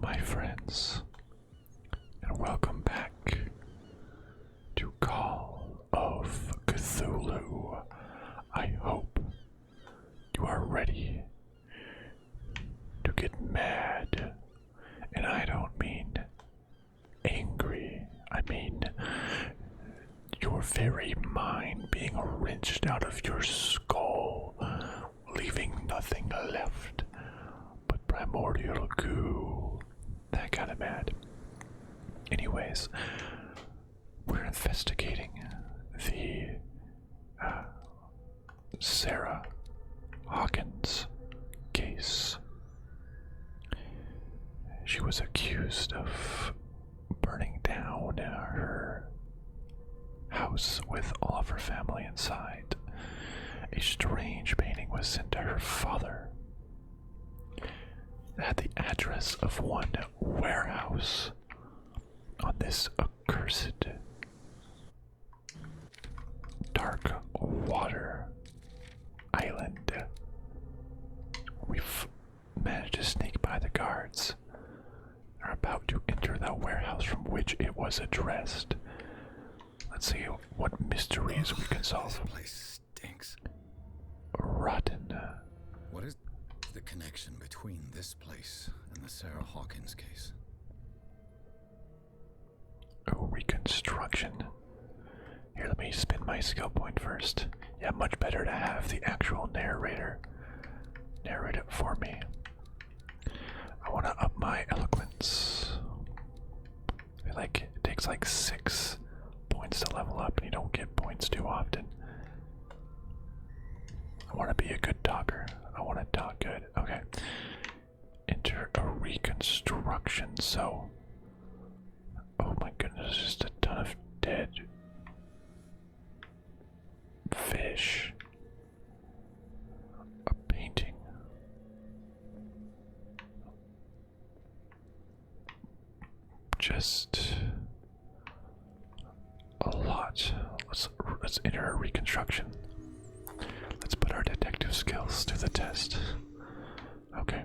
my friends, and welcome back to Call of Cthulhu. I hope you are ready to get mad, and I don't mean angry, I mean your very mind being wrenched out of your skull, leaving nothing left but primordial goo. That kind of mad. Anyways, we're investigating the Sarah Hawkins case. She was accused of burning down her house with all of her family inside. A strange painting was sent to her father. It had the address of one warehouse on this accursed Darkwater island. We've managed to sneak by the guards and are about to enter the warehouse from which it was addressed. Let's see what mysteries we can solve. This place stinks. Rotten. What is the connection between this place and the Sarah Hawkins case? Oh, reconstruction. Here, let me spin my skill point first. Yeah, much better to have the actual narrator narrate it for me. I want to up my eloquence. I feel like it takes like 6 points to level up, and you don't get points too often. I want to be a good talker. I want to talk good. Okay. Enter a reconstruction. So, oh my goodness, just a ton of dead fish. A painting. Just a lot. Let's enter a reconstruction. Let's put our detective skills to the test. Okay.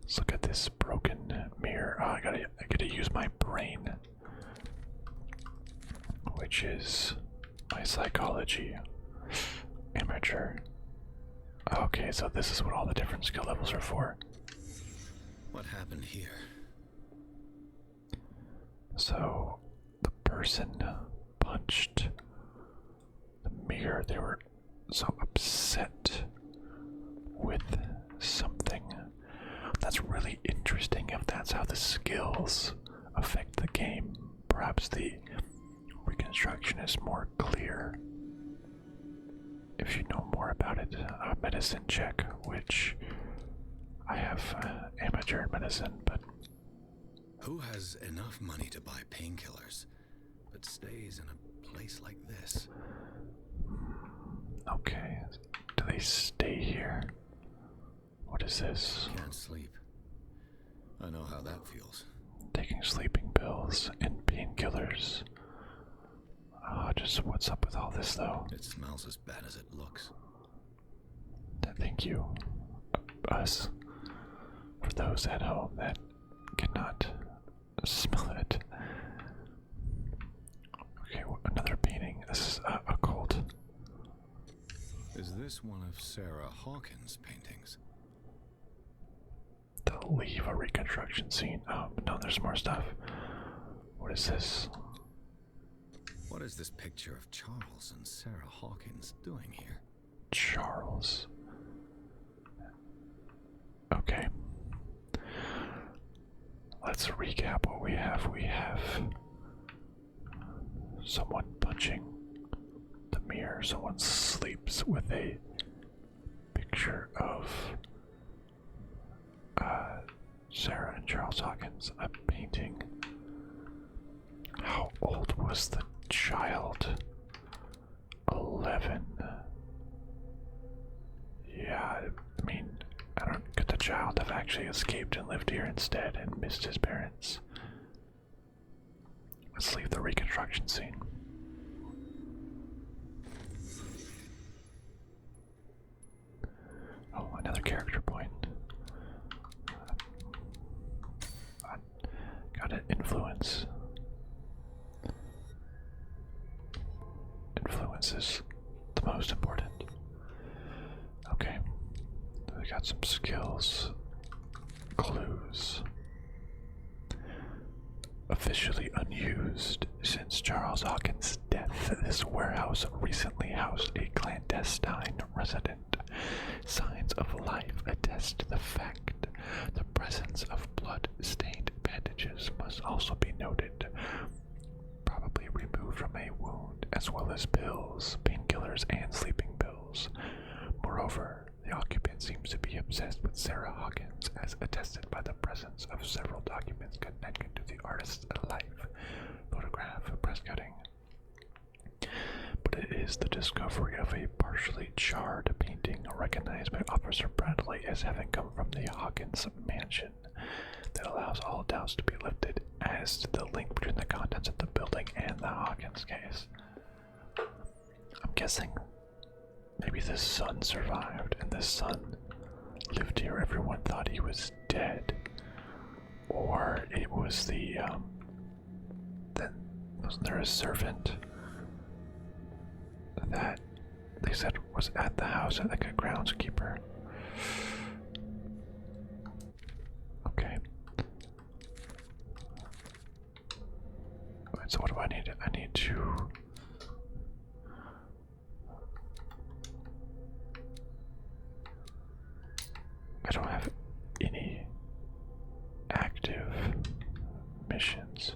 Let's look at this broken mirror. Oh, I gotta use my brain, which is my psychology. Amateur. Okay, so this is what all the different skill levels are for. What happened here? So the person punched the mirror. They were so upset with something. That's really interesting if that's how the skills affect the game. Perhaps the reconstruction is more clear if you know more about it. A medicine check, which I have amateur in medicine, but Who has enough money to buy painkillers, but stays in a place like this? okay. Do they stay here? What is this? Can't sleep. I know how that feels. Taking sleeping pills and painkillers. Just what's up with all this, though? It smells as bad as it looks. Thank you. Us. For those at home that cannot smell it. Okay, another painting. This is a cult. Is this one of Sarah Hawkins' paintings? To leave a reconstruction scene. Oh, no, there's more stuff. What is this? What is this picture of Charles and Sarah Hawkins doing here? Charles. Okay. Let's recap what we have. We have someone punching the mirror. Someone sleeps with a picture of Sarah and Charles Hawkins. A painting. How old was the child? 11. Yeah, I mean, could the child have actually escaped and lived here instead and missed his parents? Let's leave the reconstruction scene. Oh, another character point. consequences. The most important. Okay. We got some skills. Clues. Officially unused since Charles Hawkins' death, this warehouse recently housed a clandestine resident. Signs of life attest to the fact the presence of blood-stained bandages must also be noted, probably removed from a wound, as well as pills, painkillers, and sleeping pills. Moreover, the occupant seems to be obsessed with Sarah Hawkins, as attested by the presence of several documents connected to the artist's life, photograph, press cutting. But it is the discovery of a partially charred painting recognized by Officer Bradley as having come from the Hawkins mansion that allows all doubts to be lifted as to the link between the contents of the building and the Hawkins case. I'm guessing maybe the son survived, and the son lived here. Everyone thought he was dead. Or it was wasn't there a servant that they said was at the house, like a groundskeeper? Okay. Alright, so what do I need? I need to... I don't have any active missions.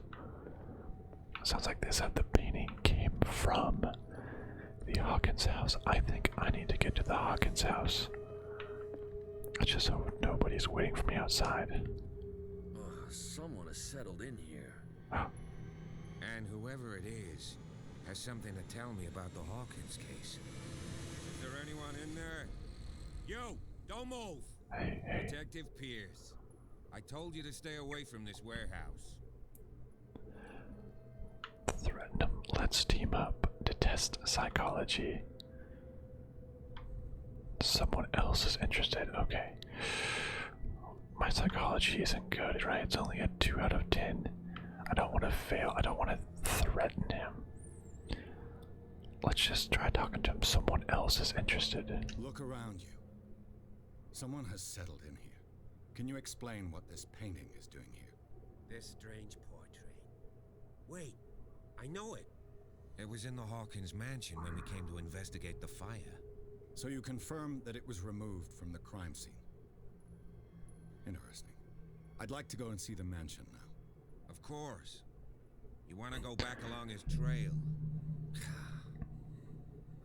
Sounds like this the painting came from the Hawkins house. I think I need to get to the Hawkins house. I just hope nobody's waiting for me outside. Someone has settled in here. Oh. And whoever it is has something to tell me about the Hawkins case. Is there anyone in there? You! Don't move! Hey. Detective Pierce. I told you to stay away from this warehouse. Threaten them. Let's team up to test psychology. Someone else is interested. Okay. My psychology isn't good, right? It's only a 2 out of 10. I don't want to fail. I don't want to threaten him. Let's just try talking to him. Someone else is interested. Look around you. Someone has settled in here. Can you explain what this painting is doing here? This strange portrait. Wait, I know it. It was in the Hawkins mansion when we came to investigate the fire. So you confirm that it was removed from the crime scene. Interesting. I'd like to go and see the mansion now. Of course. You want to go back along his trail?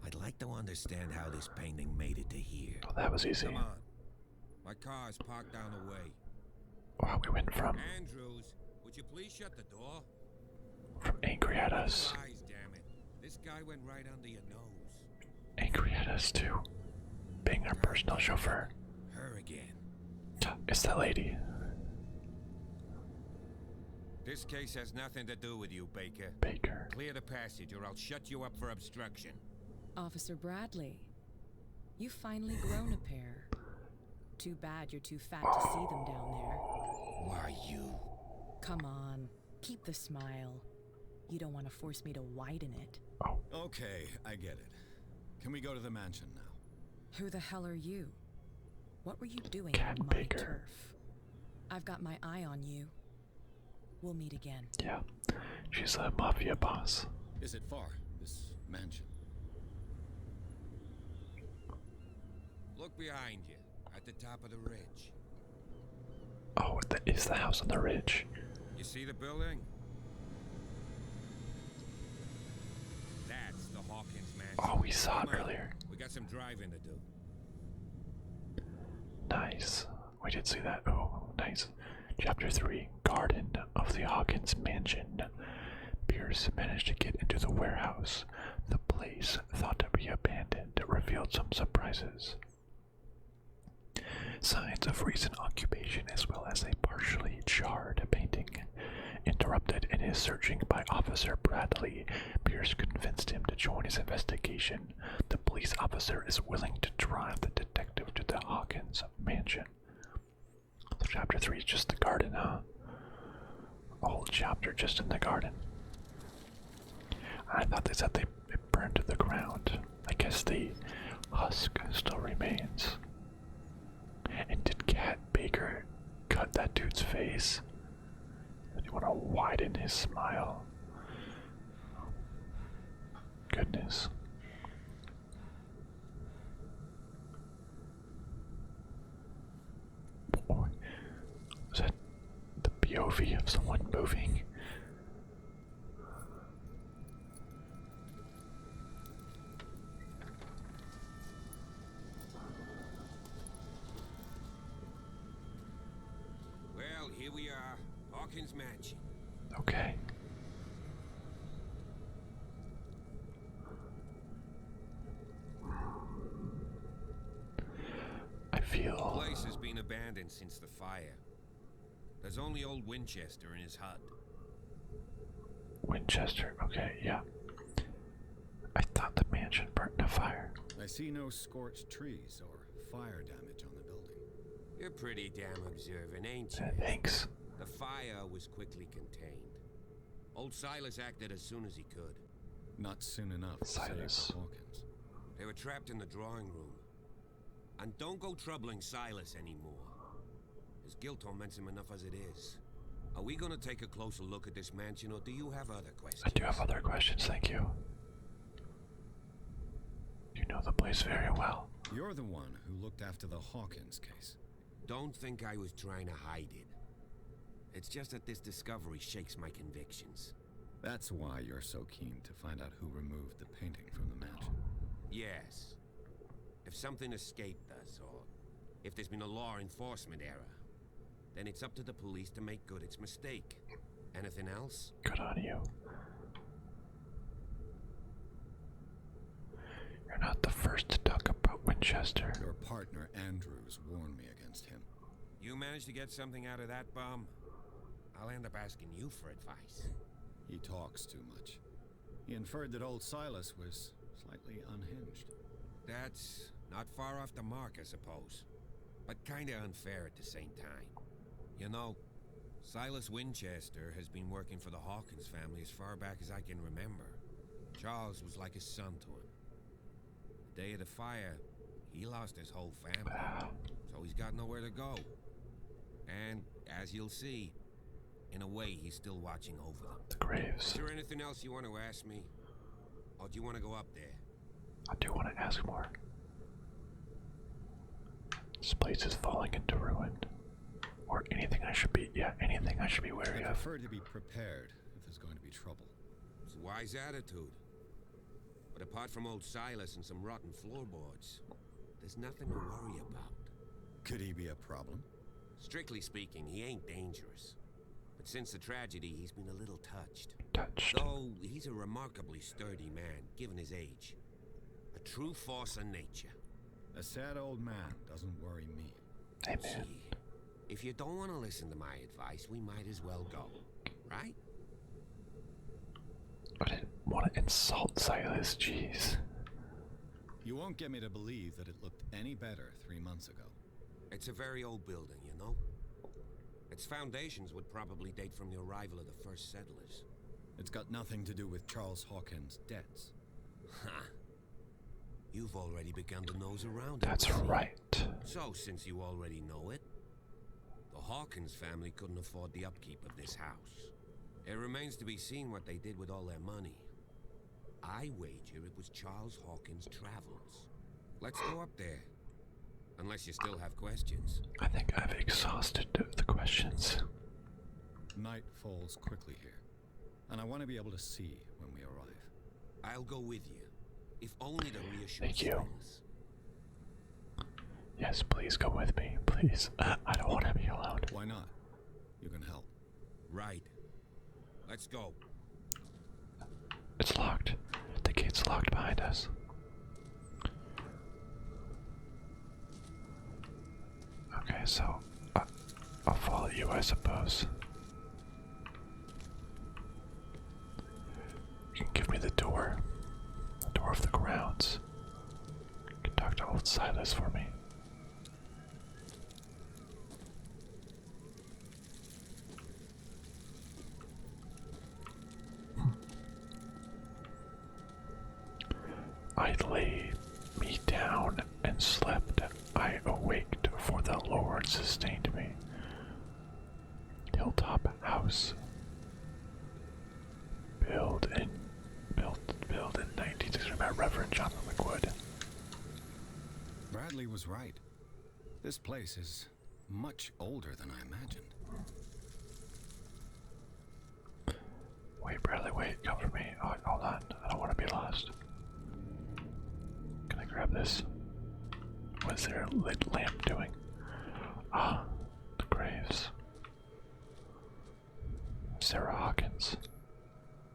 I'd like to understand how this painting made it to here. Oh, that was easy. Come on. My car's parked down the way. Wow, we went from Andrews, would you please shut the door? angry at us. Eyes, damn it. This guy went right under your nose. Angry at us too. Being our personal chauffeur. Her again. It's that lady. This case has nothing to do with you, Baker. Baker. Clear the passage or I'll shut you up for obstruction. Officer Bradley, you've finally grown a pair. Too bad you're too fat to see them down there. Who are you? Come on, keep the smile. You don't want to force me to widen it. Okay, I get it. Can we go to the mansion now? Who the hell are you? What were you doing Cat on my Baker. turf? I've got my eye on you. We'll meet again. Yeah. She's a mafia boss. Is it far, this mansion? Look behind you, at the top of the ridge. Oh, that is the house on the ridge. You see the building? That's the Hawkins mansion. Oh, we saw it Come on, earlier. we got some driving to do. Nice. We did see that. Oh, nice. Chapter 3, Garden of the Hawkins Mansion. Pierce managed to get into the warehouse. The place, thought to be abandoned, revealed some surprises. Signs of recent occupation as well as a partially charred painting. Interrupted in his searching by Officer Bradley, Pierce convinced him to join his investigation. The police officer is willing to drive the detective to the Hawkins mansion. So chapter 3 is just the garden, huh? A whole chapter just in the garden. I thought they said it burned to the ground. goodness. Boy, is that the POV of someone moving? Well, here we are. Hawkins Mansion. Okay. I The feel place has been abandoned since the fire. There's only old Winchester in his hut. Winchester. Okay, yeah. I thought the mansion burnt in a fire. I see no scorched trees or fire damage on the building. You're pretty damn observant, ain't you? Thanks. The fire was quickly contained. Old Silas acted as soon as he could. Not soon enough to save Silas. the Hawkins. They were trapped in the drawing room. And don't go troubling Silas anymore. His guilt torments him enough as it is. Are we gonna take a closer look at this mansion, or do you have other questions? I do have other questions, thank you. You know the place very well. You're the one who looked after the Hawkins case. Don't think I was trying to hide it. It's just that this discovery shakes my convictions. That's why you're so keen to find out who removed the painting from the mansion. Yes. If something escaped us, or if there's been a law enforcement error, then it's up to the police to make good its mistake. Anything else? Good on you. You're not the first to talk about Winchester. Your partner Andrews warned me against him. You managed to get something out of that bum? I'll end up asking you for advice. He talks too much. He inferred that old Silas was slightly unhinged. That's not far off the mark, I suppose. But kinda unfair at the same time. You know, Silas Winchester has been working for the Hawkins family as far back as I can remember. Charles was like a son to him. The day of the fire, he lost his whole family, so he's got nowhere to go. And, as you'll see, in a way, he's still watching over them. The graves. Is there anything else you want to ask me? Or do you want to go up there? I do want to ask more. This place is falling into ruin. Or anything I should be, anything I should be wary I of. prefer to be prepared if there's going to be trouble. It's a wise attitude. But apart from old Silas and some rotten floorboards, there's nothing to worry about. Could he be a problem? Strictly speaking, he ain't dangerous. But since the tragedy, he's been a little touched. Touched. Though he's a remarkably sturdy man, given his age. A true force of nature. A sad old man doesn't worry me. Hey man. See, if you don't want to listen to my advice, we might as well go. Right? I didn't want to insult Silas, jeez. You won't get me to believe that it looked any better 3 months ago. It's a very old building, you know? Its foundations would probably date from the arrival of the first settlers. It's got nothing to do with Charles Hawkins' debts. Ha! You've already begun to nose around it. That's right. So, since you already know it, the Hawkins family couldn't afford the upkeep of this house. It remains to be seen what they did with all their money. I wager it was Charles Hawkins' travels. Let's go up there. Unless you still have questions. I think I've exhausted the questions. Night falls quickly here, and I want to be able to see when we arrive. I'll go with you, if only to reassure Thank you. Silas. Yes, please go with me, please. I don't want to be alone. Why not? You can help. Right. Let's go. It's locked. The gate's locked behind us. Okay, so I'll follow you, I suppose. You can give me the door of the grounds. You can talk to old Silas for me. I lay me down and slept. I awaked, for the Lord sustained me. Hilltop house. Built in 19 Reverend John Liquid. Bradley was right. This place is much older than I imagined. Wait, Bradley, wait, come for me. Oh, hold on, I don't want to be lost. Can I grab this? What's their lit lamp doing? Ah, the graves. Sarah Hawkins.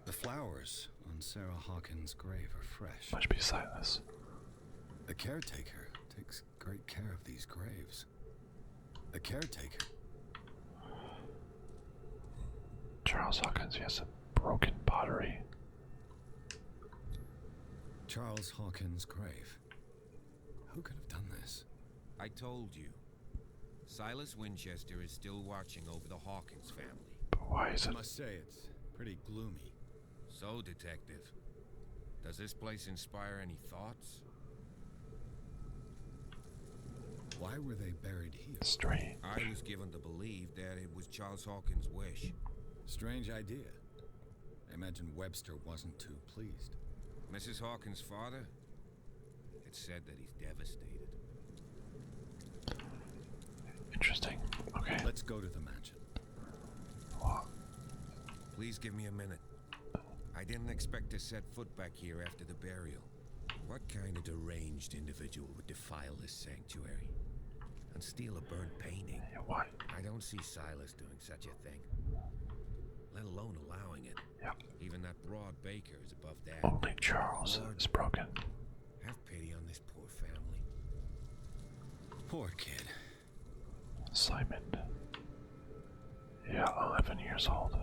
The flowers on Sarah Hawkins' grave are fresh. Must be Silas. The caretaker takes great care of these graves. The caretaker? Charles Hawkins, he has a broken pottery. Charles Hawkins' grave. Who could have done this? I told you. Silas Winchester is still watching over the Hawkins family. But why is I it? must say it's pretty gloomy. So, Detective, does this place inspire any thoughts? Why were they buried here? Strange. I was given to believe that it was Charles Hawkins' wish. Strange idea. I imagine Webster wasn't too pleased. Mrs. Hawkins' father? It's said that he's devastated. Interesting. Okay. Let's go to the mansion. Well, Please give me a minute. I didn't expect to set foot back here after the burial. What kind of deranged individual would defile this sanctuary and steal a burnt painting? yeah, why? I don't see Silas doing such a thing, let alone allowing it. Yeah. Even that broad baker is above that. Only Charles is broken. Have pity on this poor family. Poor kid. Simon. Yeah, 11 years old.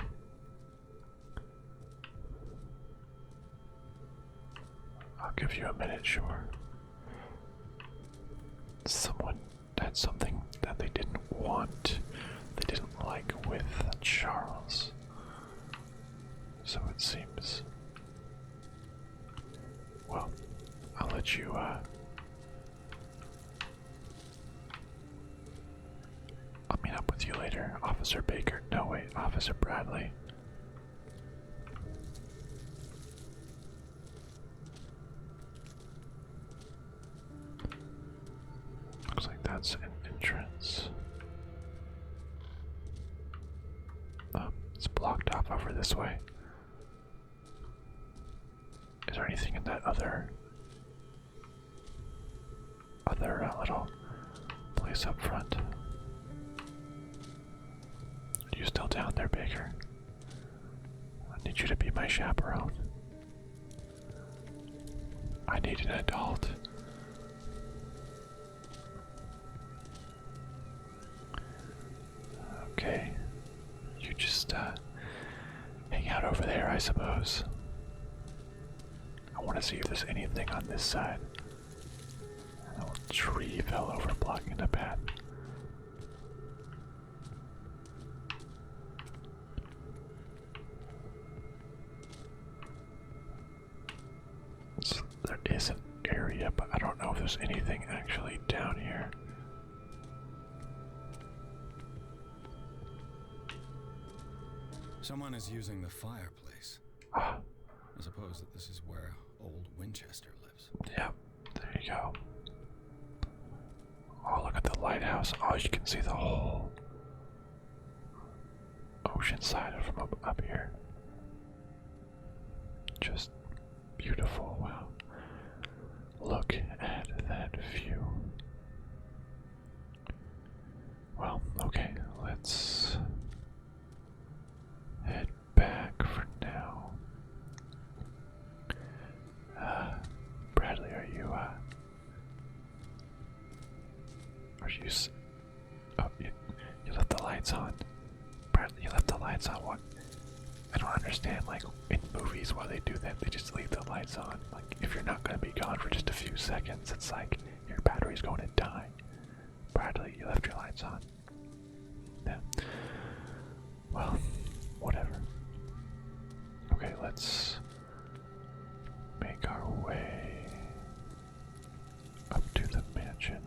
I'll give you a minute, sure. Someone had something that they didn't want, they didn't like with Charles. So it seems. Well, I'll let you, I'll meet up with you later, Officer Baker. No, wait, Officer Bradley. Looks like that's an entrance. Oh, it's blocked off over this way. Is there anything in that other little place up front? Are you still down there, Baker? I need you to be my chaperone. I need an adult. Okay. You just, hang out over there, I suppose. I want to see if there's anything on this side. A little tree fell over, blocking the path. So there is an area, but I don't know if there's anything actually down here. Someone is using the fireplace. Ah, I suppose that this is where old Winchester lives. yep, there you go. Oh, look at the lighthouse. Oh, you can see the whole ocean side from up here. Just beautiful. Wow. Look at that view. Well, okay, let's head back for now. Bradley, are you oh, you left the lights on. Bradley, you left the lights on. What? I don't understand, like, in movies why they do that. They just leave the lights on. Like, if you're not gonna be gone for just a few seconds, it's like your battery's going to die. Bradley, you left your lights on. Yeah. Well, whatever. Okay, let's make our way up to the mansion.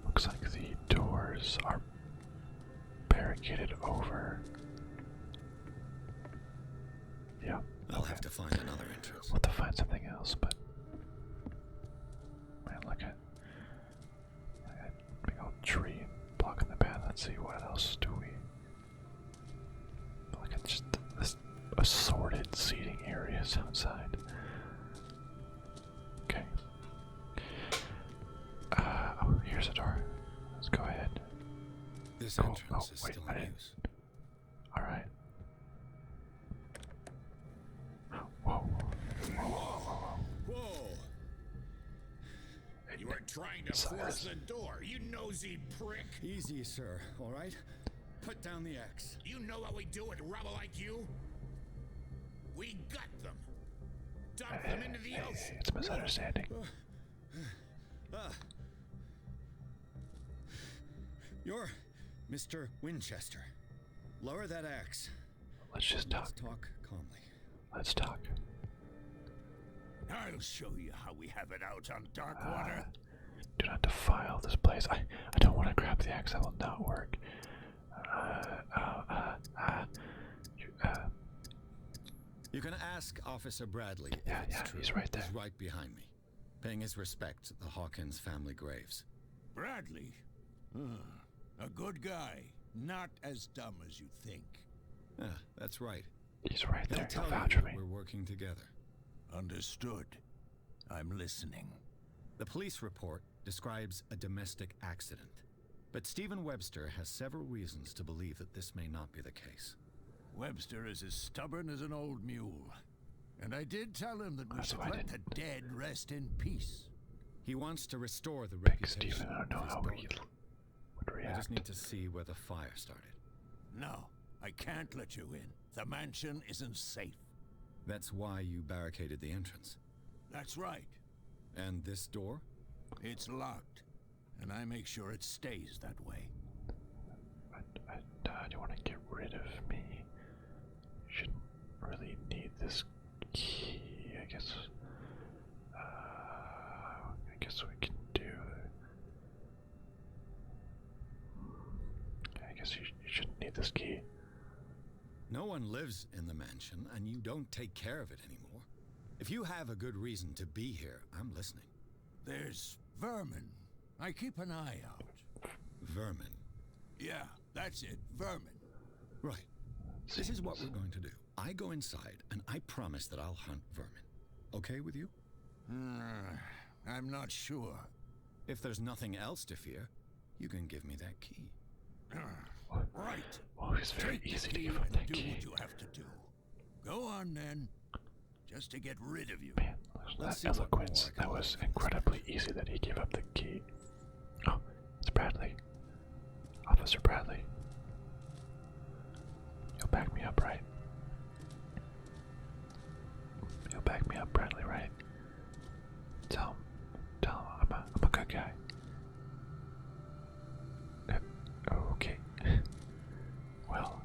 Looks like the doors are barricaded over. Yeah. Well, have to find another entrance. We'll have to find something else, but man, look at big old tree blocking the path. Let's see, what else do we? Look at just this assorted seating areas outside. Okay. Oh, here's a door. Let's go ahead. This entrance is still in use. Alright. Whoa. Whoa! You are trying to force the door, you nosy prick! Easy, sir, all right? Put down the axe. You know what we do with rubble like you? We gut them. Dump them into the ocean. It's a misunderstanding. You're Mr. Winchester. Lower that axe. Let's just talk. Let's talk calmly. Let's talk. I'll show you how we have it out on Darkwater. Do not defile this place. I don't want to grab the axe. That will not work. You can ask Officer Bradley if Yeah, it's true. he's right there. He's right behind me, paying his respects at the Hawkins family graves. Bradley? A good guy. Not as dumb as you think. Yeah, that's right. He's right He'll there. tell He'll you vouch for that me. we're working together. Understood. I'm listening. The police report describes a domestic accident, but Stephen Webster has several reasons to believe that this may not be the case. Webster is as stubborn as an old mule. And I did tell him that we That's should why I let the dead rest in peace. He wants to restore the Big reputation Stephen, I don't know of his how daughter. he would I react. just need to see where the fire started. No, I can't let you in. The mansion isn't safe. That's why you barricaded the entrance. That's right. And this door? It's locked. And I make sure it stays that way. Do you want to get rid of me? You shouldn't really need this key, I guess. I guess we can do. I guess you shouldn't need this key. No one lives in the mansion, and you don't take care of it anymore. If you have a good reason to be here, I'm listening. There's vermin. I keep an eye out. Vermin. Yeah, that's it. Vermin. Right. This is what we're going to do. I go inside, and I promise that I'll hunt vermin. Okay with you? I'm not sure. If there's nothing else to fear, you can give me that key. Right. Oh, it's very Take the easy to key give up and that do key. what you have to do. Go on then. Just to get rid of you. Man, Let's see that what more eloquence. I can That was learn. incredibly easy that he gave up the key. Oh, it's Bradley. Officer Bradley. You'll back me up, right? You'll back me up, Bradley, right? Tell him I'm a good guy. Okay. Well,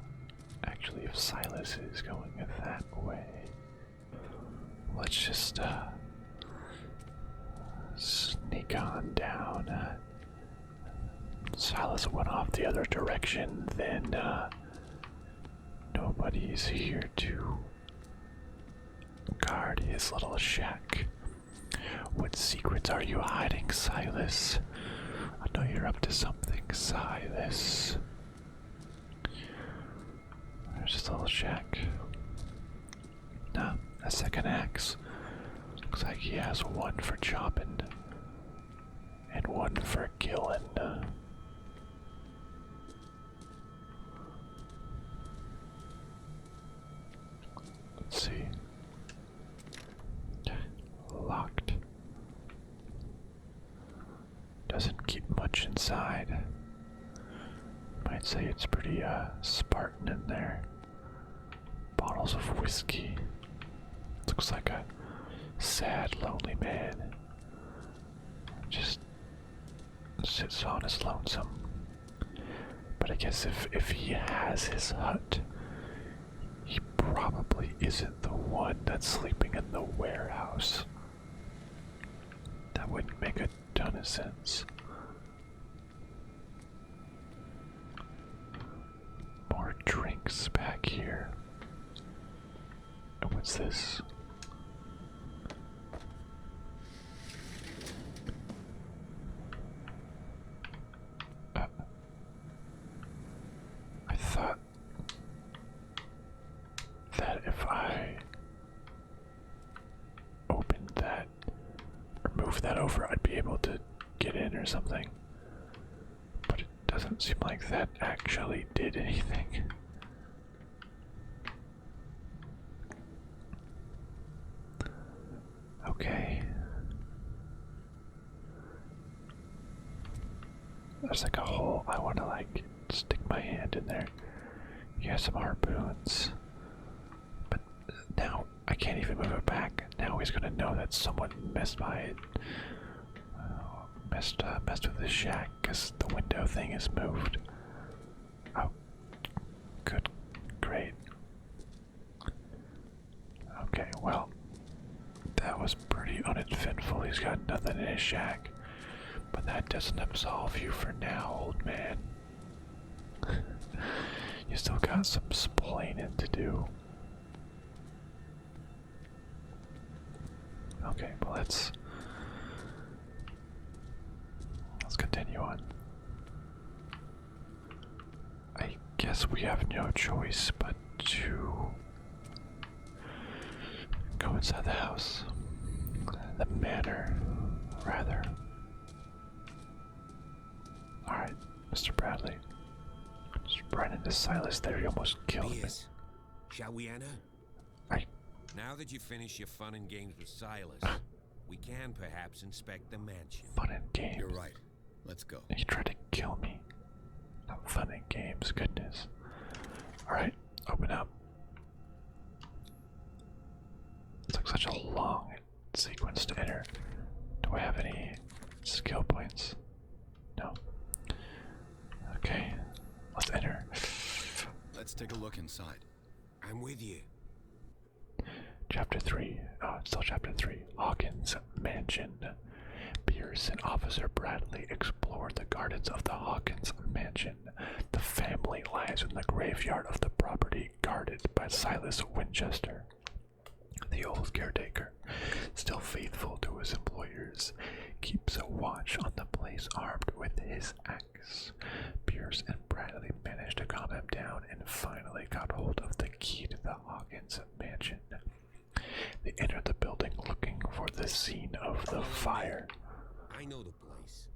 actually, if Silas is going that way, let's just sneak on down. Silas went off the other direction, then nobody's here to guard his little shack. What secrets are you hiding, Silas? I know you're up to something, Silas. There's just a little shack. No, a second axe. Looks like he has one for chopping and one for killing. Let's see. Locked. Doesn't keep much inside. Might say it's pretty Spartan in there. Bottles of whiskey. Looks like a sad, lonely man. Just sits on his lonesome. But I guess if he has his hut, he probably isn't the one that's sleeping in the warehouse. That wouldn't make a ton of sense. More drinks back here. What's this? I thought that if I opened that or moved that over, I'd be able to get in or something. But it doesn't seem like that actually did anything. Okay. There's like a hole. I want to like stick my hand in there. You have some harpoons. But now I can't even move it back. Now he's gonna know that someone messed by it. Messed with this shack because the window thing is moved. Oh, good, great. Okay, well, that was pretty uneventful. He's got nothing in his shack, but that doesn't absolve you for now, old man. You still got some splaining to do. Okay, well let's continue on. I guess we have no choice but to go inside the house. The manor, rather. Alright, Mr. Bradley. Just ran into Silas there, he almost killed me. Shall we enter? Now that you've finished your fun and games with Silas, we can perhaps inspect the mansion. Fun and games? You're right. Let's go. He tried to kill me. Not fun and games, goodness. Alright, open up. It's like such a long sequence to enter. Do I have any skill points? No. Okay, let's enter. Let's take a look inside. I'm with you. Chapter 3. Oh, it's still Chapter 3. Hawkins Mansion. Pierce and Officer Bradley explore the gardens of the Hawkins Mansion. The family lies in the graveyard of the property guarded by Silas Winchester. The old caretaker, still faithful to his employers, keeps a watch on the place armed with his axe. Pierce and Bradley manage to calm him down and finally got hold of the key to the Hawkins Mansion. They enter the building looking for the scene of the fire. I know the place.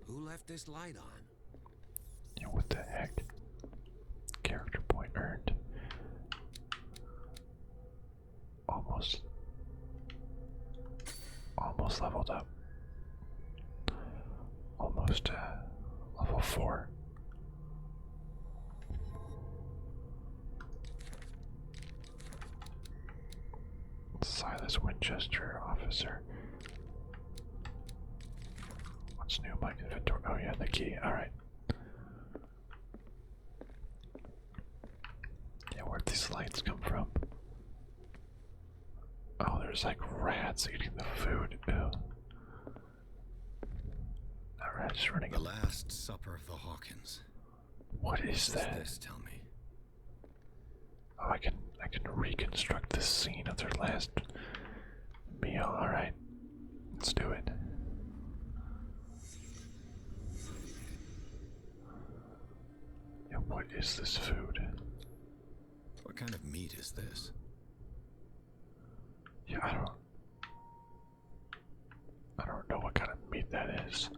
Who left this light on? Yeah, what the heck? Character point earned. Almost leveled up. Almost level 4. Silas Winchester, officer. What's new in my inventory? Oh yeah, the key. Alright. Yeah, where'd these lights come from? Oh, there's like rats eating the food. Ew. That rat's running. The Last Supper of the Hawkins. What is that? This, tell me. Oh, I can reconstruct the scene of their last meal. Alright. Let's do it. Yeah, what is this food? What kind of meat is this? Yeah, I don't know what kind of meat that is.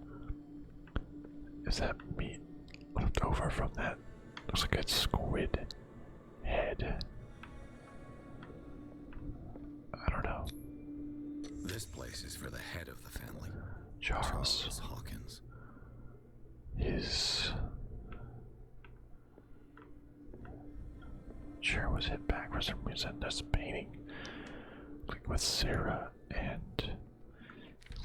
Is that meat left over from that? Looks like a squid head. I don't know. This place is for the head of the family. Charles Hawkins. His chair was hit back for some reason. There's a painting like with Sarah and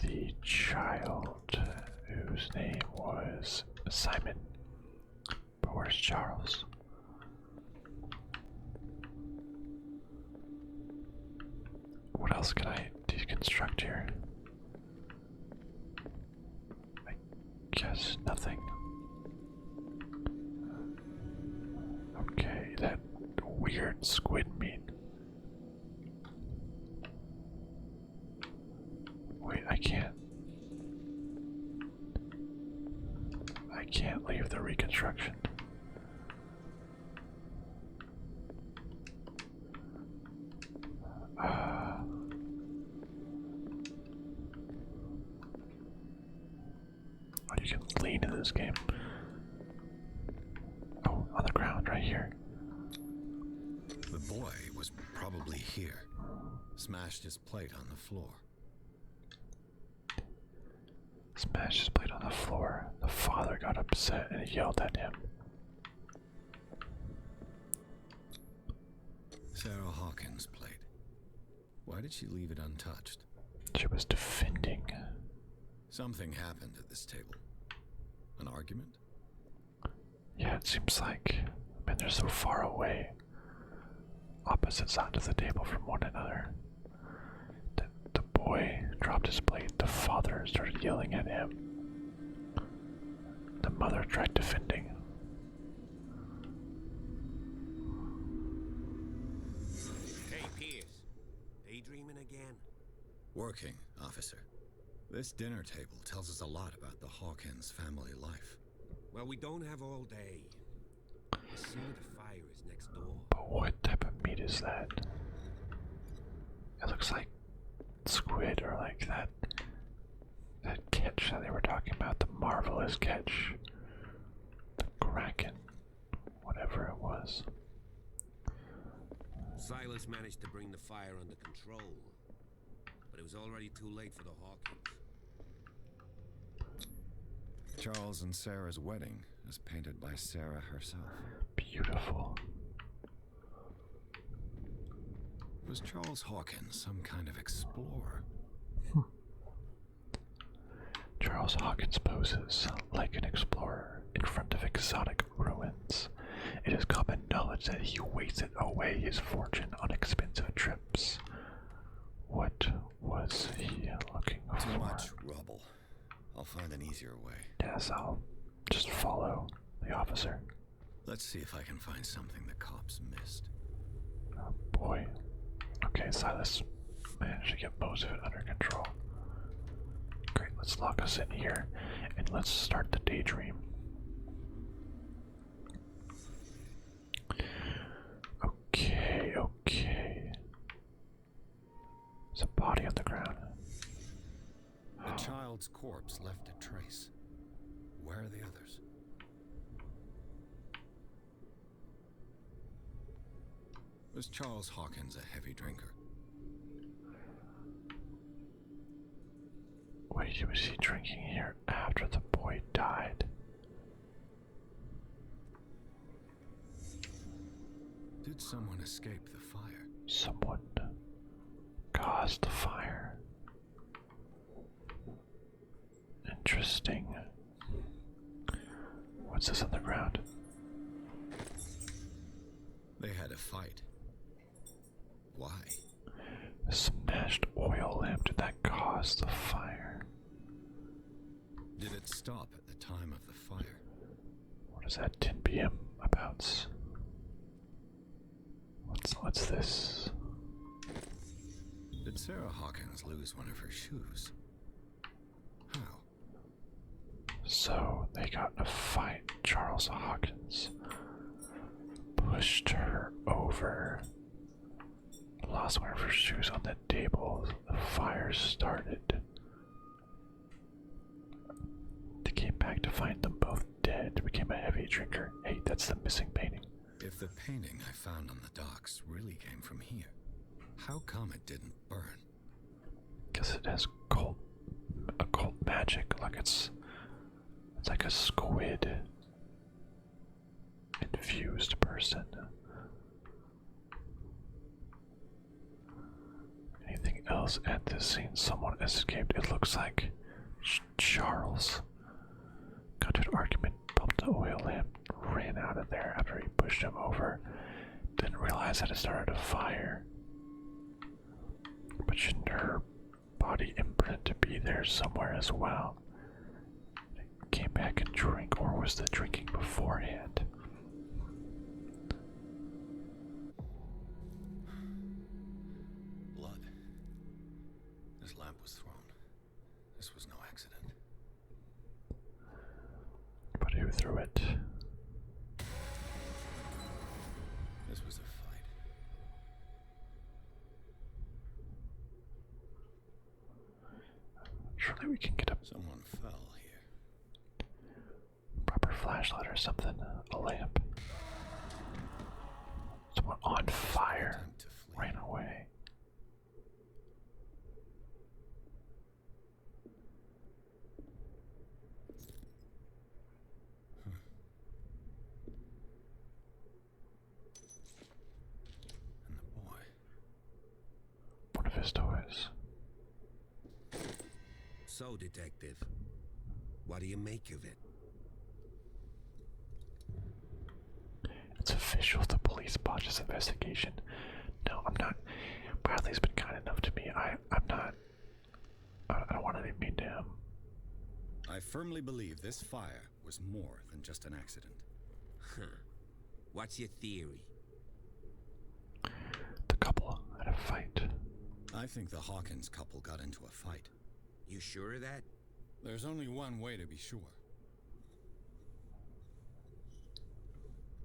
the child whose name was Simon. But where's Charles? What else can I deconstruct here? I guess nothing. Okay, that weird squid meat not leave the reconstruction. Oh, you can lean in this game. Oh, on the ground right here. The boy was probably here. Smashed his plate on the floor. Smashed his plate on the floor. The father got upset and yelled at him. Sarah Hawkins' plate. Why did she leave it untouched? She was defending. Something happened at this table. An argument? Yeah, it seems like. I mean, they're so far away. Opposite sides of the table from one another. The boy dropped his plate. The father started yelling at him. The mother tried defending. Hey, Pierce. Daydreaming again? Working, officer. This dinner table tells us a lot about the Hawkins family life. Well, we don't have all day. The scene of the fire is next door. But what type of meat is that? It looks like squid, or like that catch that they were talking about, the marvelous catch. The kraken. Whatever it was. Silas managed to bring the fire under control, but it was already too late for the Hawkins. Charles and Sarah's wedding is painted by Sarah herself. Beautiful. Was Charles Hawkins some kind of explorer? Charles Hawkins poses like an explorer in front of exotic ruins. It is common knowledge that he wasted away his fortune on expensive trips. What was he looking for? Too much rubble. I'll find an easier way. Yes, I'll just follow the officer. Let's see if I can find something the cops missed. Oh boy. Okay, Silas managed to get most of it under control. Great, let's lock us in here and let's start the daydream. Okay. There's a body on the ground. The child's corpse left a trace. Where are the others? Was Charles Hawkins a heavy drinker? Wait, was he drinking here after the boy died? Did someone escape the fire? Someone caused the fire. Interesting. What's this on the ground? They had a fight. Why? The smashed oil lamp, did that cause the fire? Did it stop at the time of the fire? What is that, 10 p.m. abouts? What's this? Did Sarah Hawkins lose one of her shoes? How? So, they got in a fight. Charles Hawkins pushed her over. Lost one of her shoes on the table. The fire started. They came back to find them both dead. Became a heavy drinker. Hey, that's the missing painting. If the painting I found on the docks really came from here, how come it didn't burn? Because it has occult magic. Like it's like a squid infused person. Anything else at this scene? Someone escaped. It looks like Charles got to an argument, bumped the oil lamp, ran out of there after he pushed him over. Didn't realize that it started a fire. But shouldn't her body imprint to be there somewhere as well? Came back and drank, or was the drinking beforehand? Blood. This lamp was thrown. This was no accident. But who through it. This was a fight. Surely we can get a Someone fell here. proper flashlight or something. A lamp. Someone on fire Attempt to flee. ran away. And the boy. One of his toys. So, Detective, what do you make of it? It's official. The police botched this investigation. No, I'm not. Bradley's been kind enough to me. I'm not. I don't want to be mean to him. I firmly believe this fire was more than just an accident. Huh. What's your theory? The couple had a fight. I think the Hawkins couple got into a fight. You sure of that? There's only one way to be sure.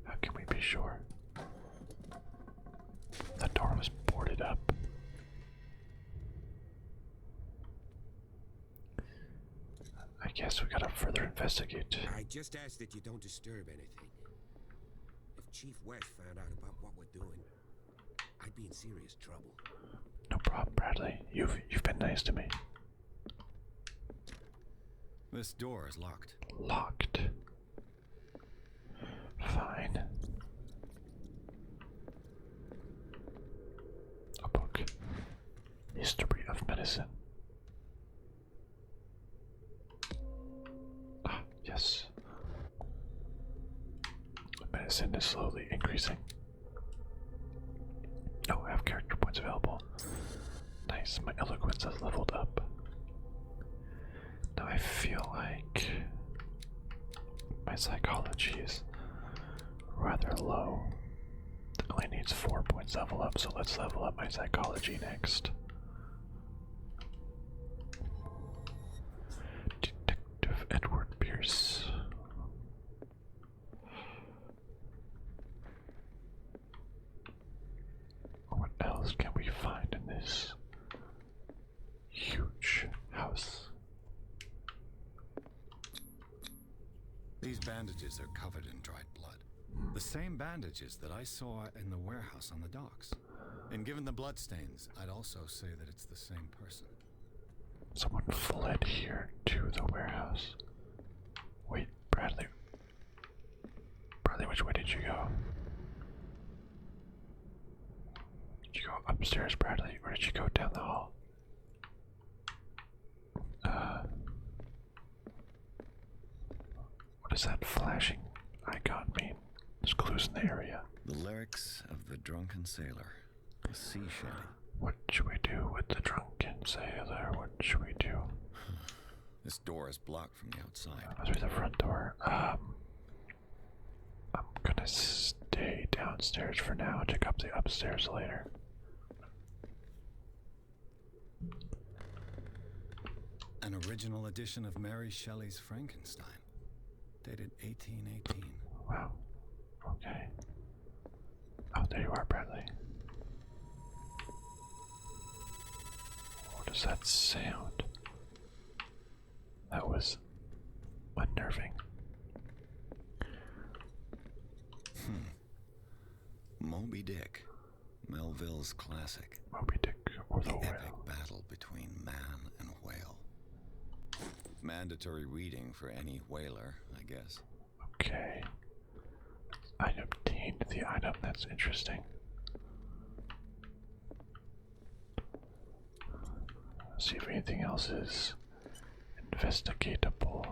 How can we be sure? The door was boarded up. I guess we gotta further investigate. I just ask that you don't disturb anything. If Chief West found out about what we're doing, I'd be in serious trouble. No problem, Bradley. You've been nice to me. This door is locked. Locked. Fine. A book. History of medicine. Ah, yes. Medicine is slowly increasing. Oh, I have character points available. Nice, my eloquence has leveled up. Now I feel like my psychology is rather low. It only needs 4 points to level up, so let's level up my psychology next. Detective Edward Pierce. What else can we find in this huge house? These bandages are covered in dried blood. The same bandages that I saw in the warehouse on the docks. And given the bloodstains, I'd also say that it's the same person. Someone fled here to the warehouse. Wait, Bradley. Bradley, which way did you go? Did you go upstairs, Bradley, or did you go down the hall? What does that flashing icon mean? There's clues in the area. The lyrics of the drunken sailor. A sea shanty. What should we do with the drunken sailor? What should we do? This door is blocked from the outside. Must be the front door. I'm gonna stay downstairs for now and check up the upstairs later. An original edition of Mary Shelley's Frankenstein, dated 1818. Wow. Okay. Oh, there you are, Bradley. What is that sound? That was unnerving. Moby Dick, Melville's classic. Moby Dick or the The epic whale. battle between man and whale. Mandatory reading for any whaler, I guess. Okay. I obtained the item. That's interesting. Let's see if anything else is investigatable.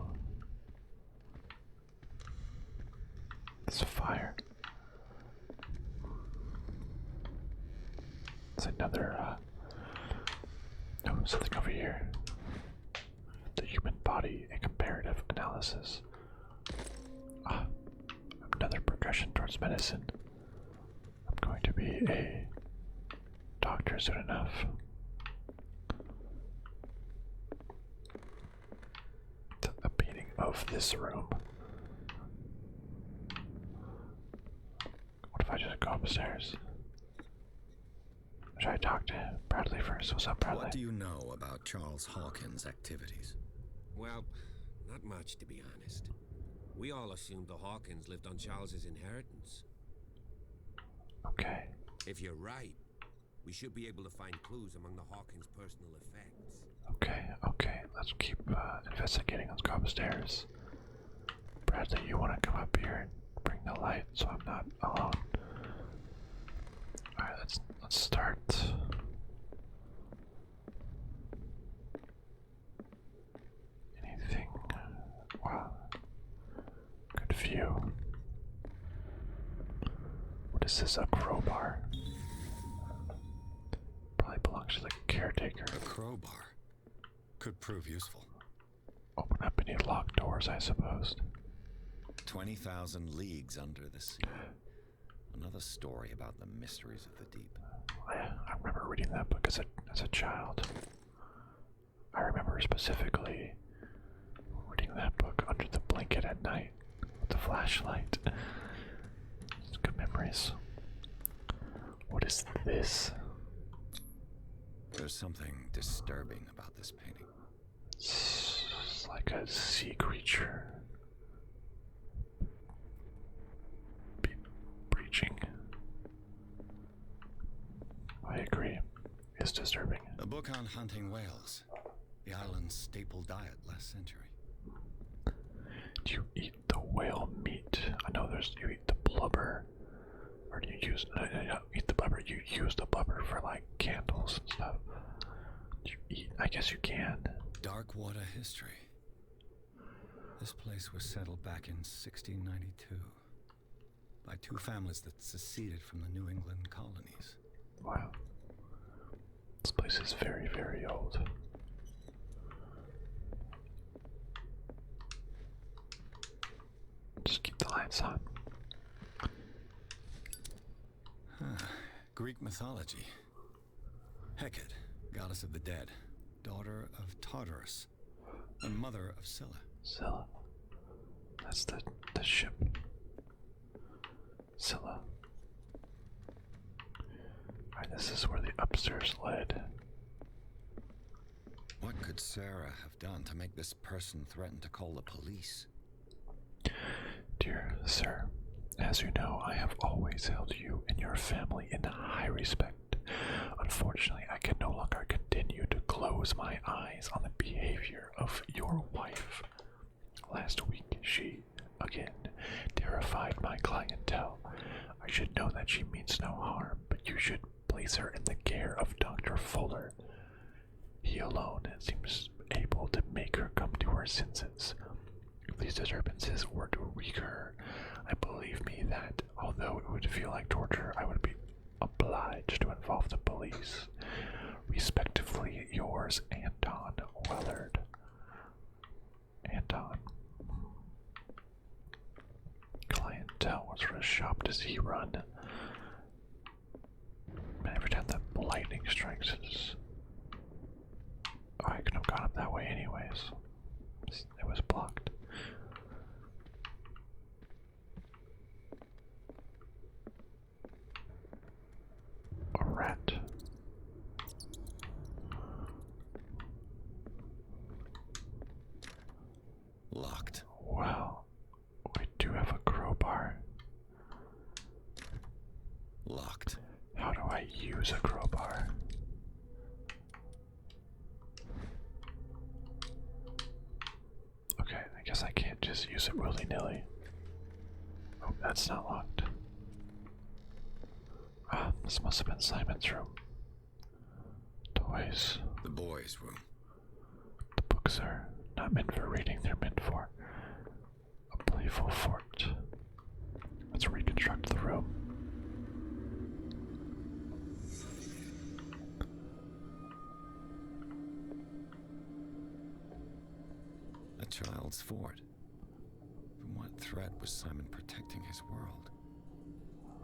It's a fire. It's another, no, something over here. The human body, a comparative analysis. Ah, another progression towards medicine. I'm going to be a doctor soon enough. A painting of this room. if I just go upstairs? Should I talk to Bradley first? What's up, Bradley? What do you know about Charles Hawkins' activities? Well, not much, to be honest. We all assumed the Hawkins lived on Charles's inheritance. Okay. If you're right, we should be able to find clues among the Hawkins' personal effects. Okay. Let's keep investigating. Let's go upstairs. Bradley, you want to come up here and bring the light so I'm not alone? Alright, let's start. Anything? Wow. Good view. What is this? A crowbar? Probably belongs to the caretaker. A crowbar could prove useful. Open up any locked doors, I suppose. 20,000 leagues under the sea. Another story about the mysteries of the deep. I remember reading that book as a child. I remember specifically reading that book under the blanket at night with the flashlight. It's good memories. What is this? There's something disturbing about this painting. It's like a sea creature. Breaching. I agree. It's disturbing. A book on hunting whales. The island's staple diet last century. Do you eat the whale meat? I know you eat the blubber. Or do you use, eat the blubber, you use the blubber for like candles and stuff. Do you eat, I guess you can. Darkwater history. This place was settled back in 1692 by two families that seceded from the New England colonies. Wow. This place is very, very old. Just keep the lights on. Greek mythology. Hecate, goddess of the dead, daughter of Tartarus, and mother of Scylla. Scylla. That's the ship. Scylla. Alright, this is where the upstairs led. What could Sarah have done to make this person threaten to call the police? Dear sir, as you know, I have always held you and your family in high respect. Unfortunately, I can no longer continue to close my eyes on the behavior of your wife. Last week, she, again, terrified my clientele. I should know that she means no harm, but you should place her in the care of Dr. Fuller. He alone seems able to make her come to her senses. If these disturbances were to recur, I believe me that, although it would feel like torture, I would be obliged to involve the police. Respectively, yours, Anton Wellard. Anton. Clientele, what sort of shop does he run? Man, every time that lightning strikes, I could have gone up that way anyways. It was blocked. A rat. Locked. Well, we do have a crowbar. Locked. How do I use a crowbar? Okay, I guess I can't just use it willy-nilly. Oh, that's not locked. Ah, this must have been Simon's room. Toys. The boys' room. The books are not meant for reading, they're meant for a playful fort. Let's reconstruct the room. A child's fort. From what threat was Simon protecting his world?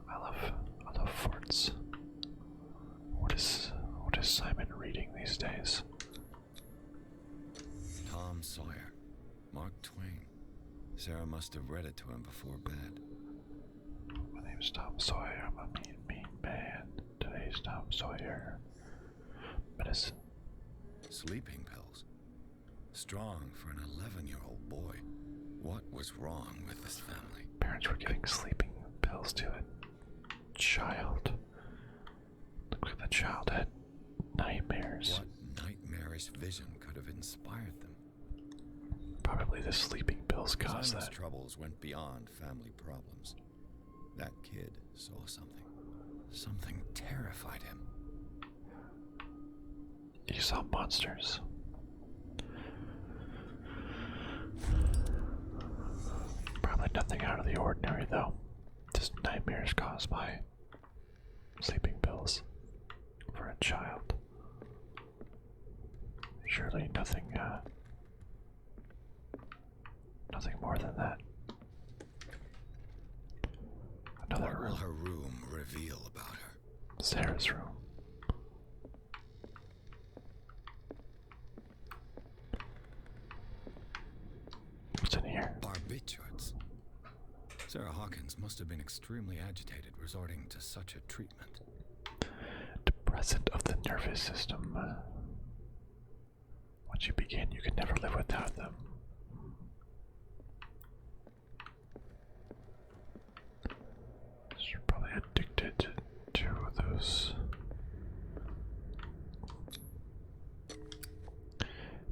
I love forts. What is Simon reading these days? Tom Sawyer. Mark Twain. Sarah must have read it to him before bed. Maybe Yesterday's Tom Sawyer. I'm a mean man. Today's Tom Sawyer. Medicine. Sleeping pills. Strong for an 11-year-old boy. What was wrong with this family? Parents were giving sleeping pills to a child. Looked like the child had nightmares. What nightmarish vision could have inspired them? Probably the sleeping pills caused Simon's that. troubles went beyond family problems. That kid saw something. Something terrified him. You saw monsters. Probably nothing out of the ordinary, though. Just nightmares caused by sleeping pills for a child. Surely nothing, nothing more than that. Another What will room. her room reveal about her? Sarah's room. What's in here? Barbiturates. Sarah Hawkins must have been extremely agitated resorting to such a treatment. Depressant of the nervous system. Once you begin, you can never live without them. She's probably addicted to those.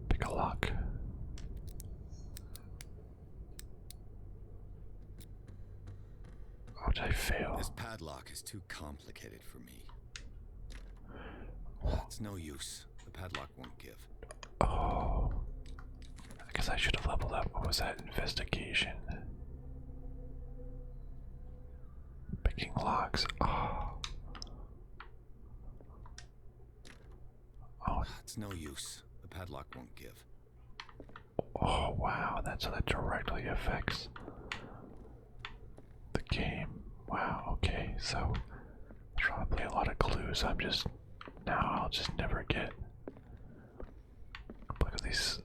Pick a lock. Oh, did I fail? This padlock is too complicated for me. It's no use. The padlock won't give. Oh. I guess I should have leveled up. What was that? Investigation. Picking locks. Oh. Oh. It's no use. The padlock won't give. Oh, wow. That's how that directly affects the game. Wow. Okay. So, there's probably a lot of clues I'll just never get. Look at these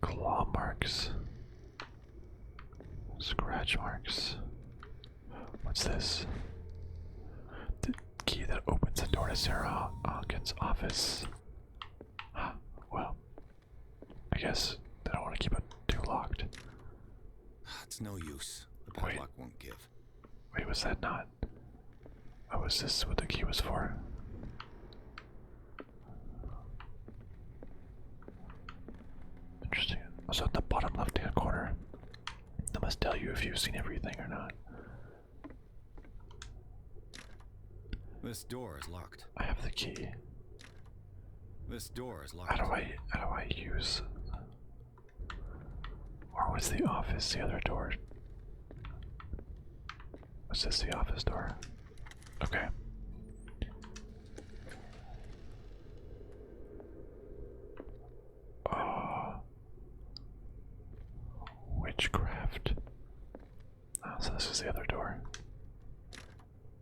claw marks. Scratch marks. What's this? The key that opens the door to Sarah Hawkins' office. Huh, well, I guess they don't want to keep it too locked. It's no use. The padlock won't give. Wait, was that not? Oh, was this what the key was for? Interesting. So at the bottom left-hand corner, that must tell you if you've seen everything or not. This door is locked. I have the key. This door is locked. How do I use? Or was the office the other door? Was this the office door? Okay. Witchcraft. Oh, so this is the other door.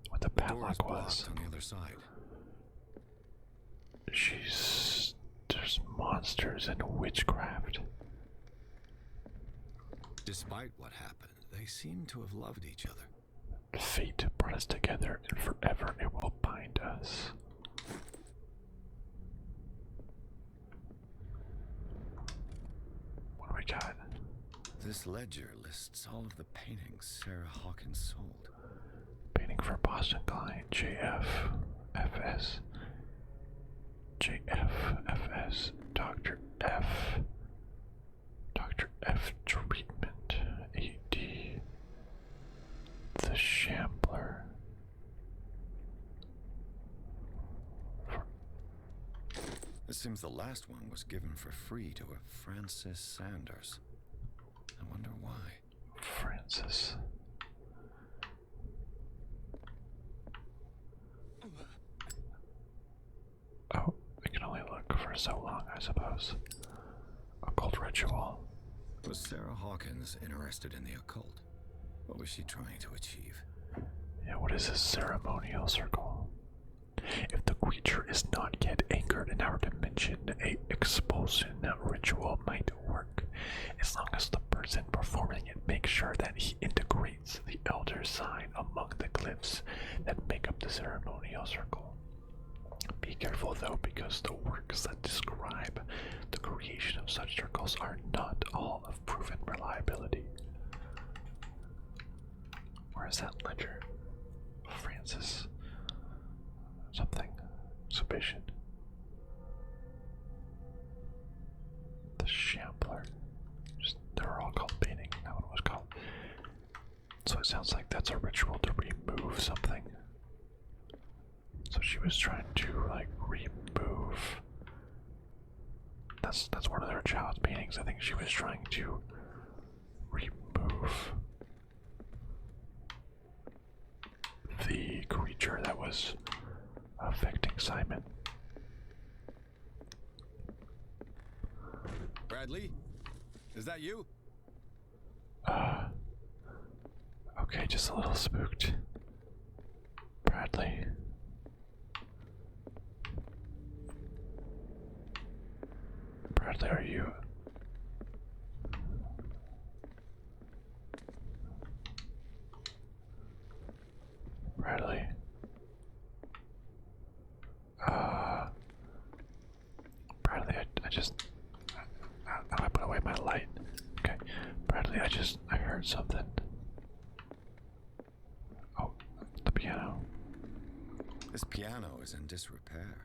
What the The door is padlock was. blocked on the other side. There's monsters and witchcraft. Despite what happened, they seem to have loved each other. Fate brought us together, and forever it will bind us. What do we got? This ledger lists all of the paintings Sarah Hawkins sold. Painting for Boston Klein, JFFS, JFFS, Dr. F treatment, AD, the Shambler. It seems the last one was given for free to a Francis Sanders. I wonder why. Francis. Oh, we can only look for so long, I suppose. Occult ritual. Was Sarah Hawkins interested in the occult? What was she trying to achieve? Yeah, what is this ceremonial circle? If the creature is not yet anchored in our dimension, a expulsion ritual might work, as long as the person performing it makes sure that he integrates the elder sign among the glyphs careful though, because the works that describe the creation of such circles are not all of proven reliability. Where is that ledger? Francis. Something. Exhibition. The Shambler. They were all called painting. That one was called. So it sounds like that's a ritual to remove something. So she was trying to like remove. That's one of their child's paintings. I think she was trying to remove the creature that was affecting Simon. Bradley? Is that you? Okay, just a little spooked. Bradley. Bradley, are you? Bradley. Bradley, I put away my light. Okay. Bradley, I heard something. Oh, the piano. This piano is in disrepair.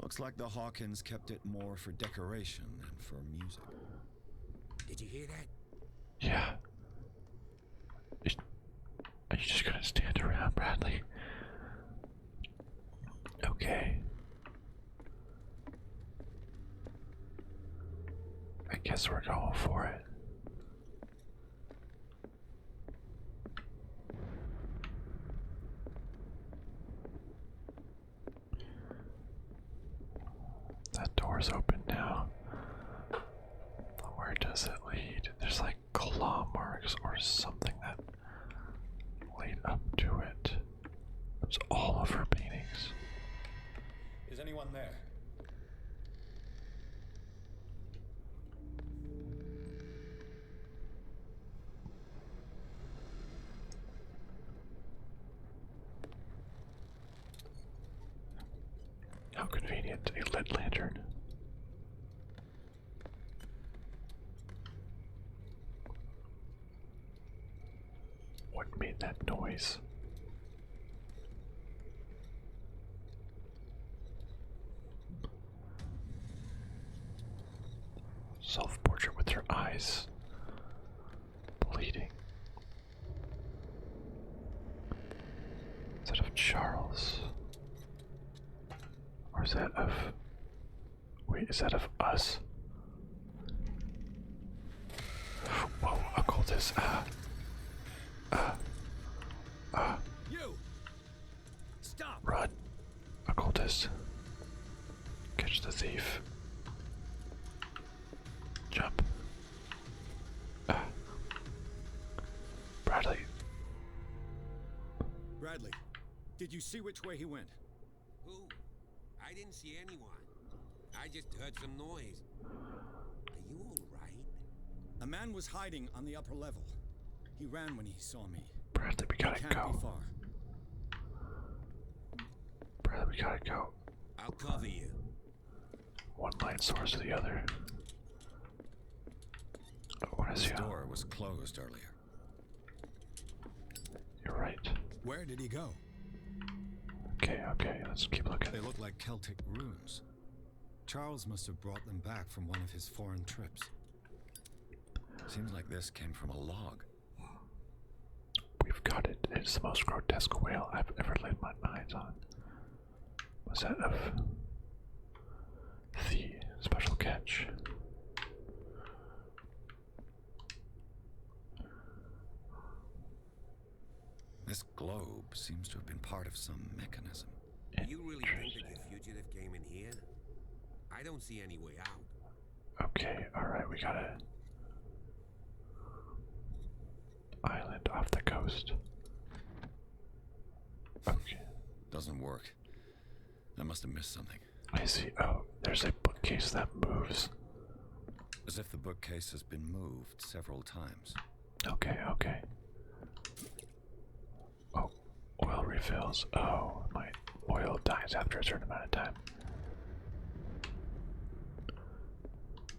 Looks like the Hawkins kept it more for decoration than for music. Did you hear that? Yeah. Are you just gonna stand around, Bradley? Okay. I guess we're going for it. That door's open now. Where does it lead? There's like claw marks or something that lead up to it. It's all of her paintings. Is anyone there? How convenient, a lit lantern. What made that noise? Self-portrait with her eyes bleeding. Is that of Charles? Or is that of... Wait, is that of us? Whoa, occultist. You! Stop! Run. Occultist. Catch the thief. Jump. Bradley. Bradley, did you see which way he went? Who? I didn't see anyone. I just heard some noise. Are you all right? A man was hiding on the upper level. He ran when he saw me. Bradley, we gotta Can't be go. far. Bradley, we gotta go. I'll cover you. One light source to the other. What is This he? door was closed earlier. You're right. Where did he go? Okay, let's keep looking. They look like Celtic runes. Charles must have brought them back from one of his foreign trips. Seems like this came from a log. We've got it. It's the most grotesque whale I've ever laid my eyes on. Was that of the special catch? This globe seems to have been part of some mechanism. Do you really think that your fugitive came in here? I don't see any way out. Okay, alright, we got a island off the coast. Okay, Doesn't work. I must have missed something. I see. Oh, there's a bookcase that moves. As if the bookcase has been moved several times. Okay. Oh, oil refills. Oh, my oil dies after a certain amount of time.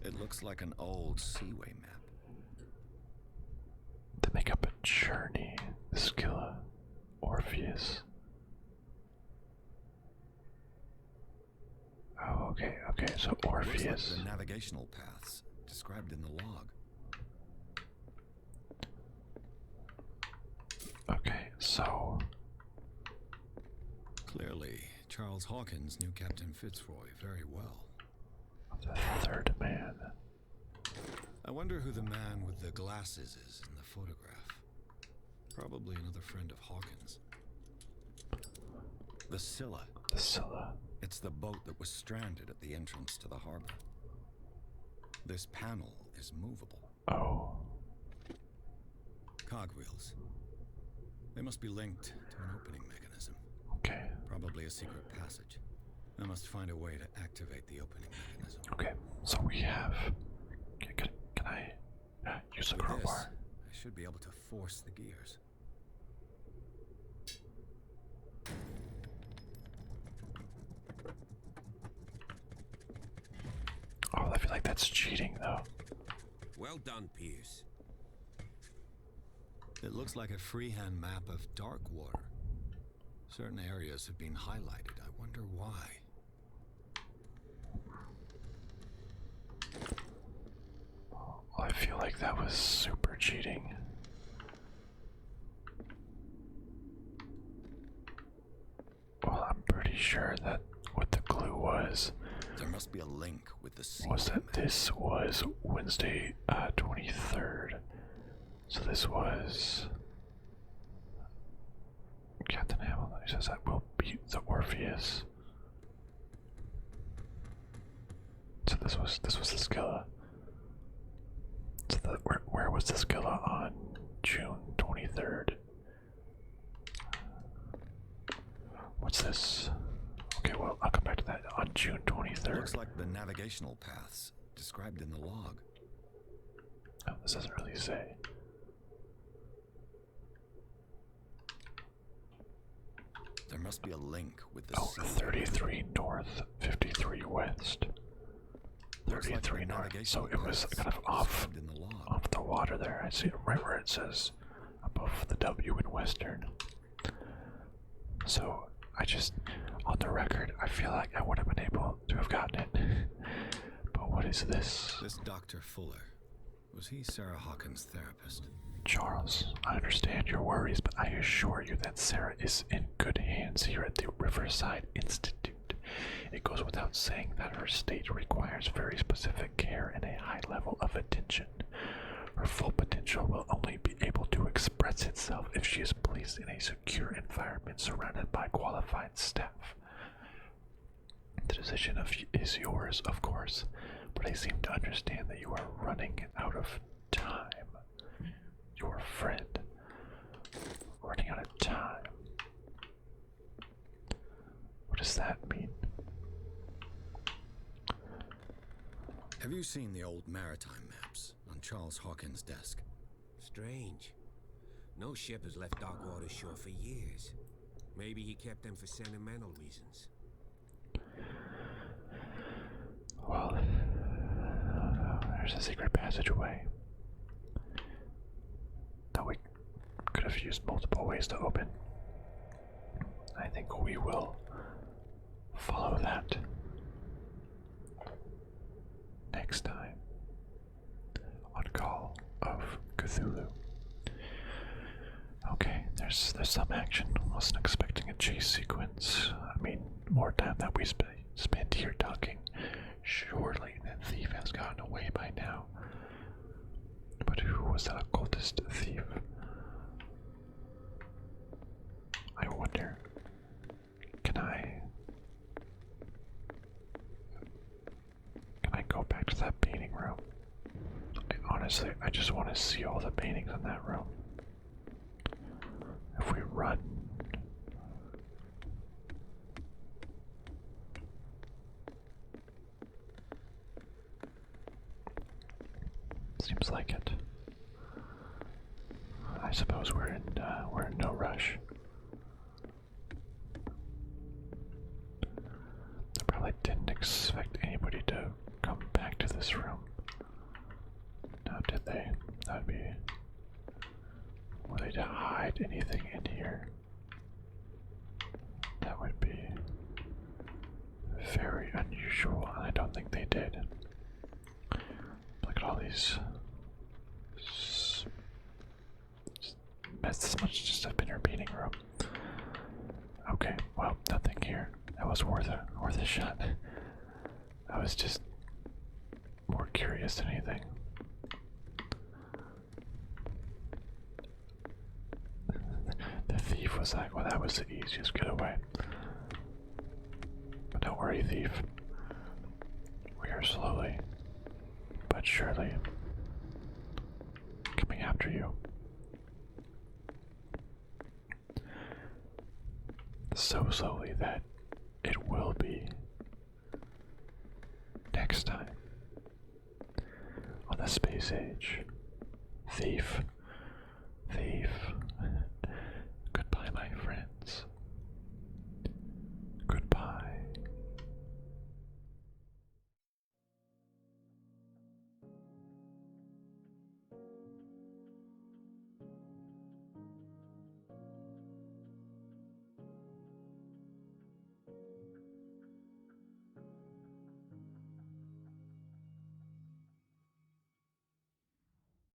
It looks like an old seaway map. To make up a journey, Scylla, Orpheus. Oh, okay, so Orpheus. Looks like the navigational paths described in the log. Okay, so Clearly, Charles Hawkins knew Captain Fitzroy very well. the third man. I wonder who the man with the glasses is in the photograph. Probably another friend of Hawkins. The Scylla. The Scylla. It's the boat that was stranded at the entrance to the harbor. This panel is movable. Oh, Cogwheels. They must be linked to an opening mechanism. okay, Probably a secret passage. I must find a way to activate the opening mechanism. okay. So we have. Can I use the With this, crowbar? I should be able to force the gears. Oh, I feel like that's cheating, though. Well done, Pierce. It looks like a freehand map of Darkwater. Certain areas have been highlighted. I wonder why. Well, I feel like that was super cheating. Well, I'm pretty sure that what the clue was There must be a link with the sea. was that this was Wednesday, 23rd. So this was Captain Hamilton. He says that will beat the Orpheus. So this was the Scylla. So where was the Scylla on June 23rd? What's this? Okay, well, I'll come back to that on June 23rd. Looks like the navigational paths described in the log. Oh, this doesn't really say. There must be a link with the Oh, sea. 33 north, 53 west. Looks like 33 the north. So it was navigational kind of paths off described in the log. the water there. I see it right where it says above the W in western. So I just, on the record, I feel like I would have been able to have gotten it. But what is this? This Dr. Fuller, was he Sarah Hawkins' therapist? Charles, I understand your worries, but I assure you that Sarah is in good hands here at the Riverside Institute. It goes without saying that her state requires very specific care and a high level of attention. Her full potential will only be able to express itself if she is placed in a secure environment surrounded by qualified staff. The decision is yours, of course, but I seem to understand that you are running out of time. Your friend running out of time. What does that mean? Have you seen the old maritime maps on Charles Hawkins' desk? Strange. No ship has left Darkwater shore for years. Maybe he kept them for sentimental reasons. Well, there's a secret passageway that we could have used multiple ways to open. I think we will follow that next time on Call of Cthulhu. Okay, there's some action. Wasn't expecting a chase sequence. I mean, more time that we spent here talking. Surely that thief has gotten away by now. But who was that occultist thief? I wonder. Can I go back to that painting room? Honestly, I just want to see all the paintings in that room. If we run. Seems like it. I suppose we're in no rush. expect anybody to come back to this room. Now, did they? That'd be. Were they to hide anything in here? That would be very unusual, and I don't think they did. Look at all these. This must just have been her meeting room. Okay, well, nothing here. That was worth a shot. I was just more curious than anything. The thief was like, well, that was the easiest getaway. But don't worry, thief. We are slowly, but surely, coming after you. So slowly that it will be next time on the Space Age Thief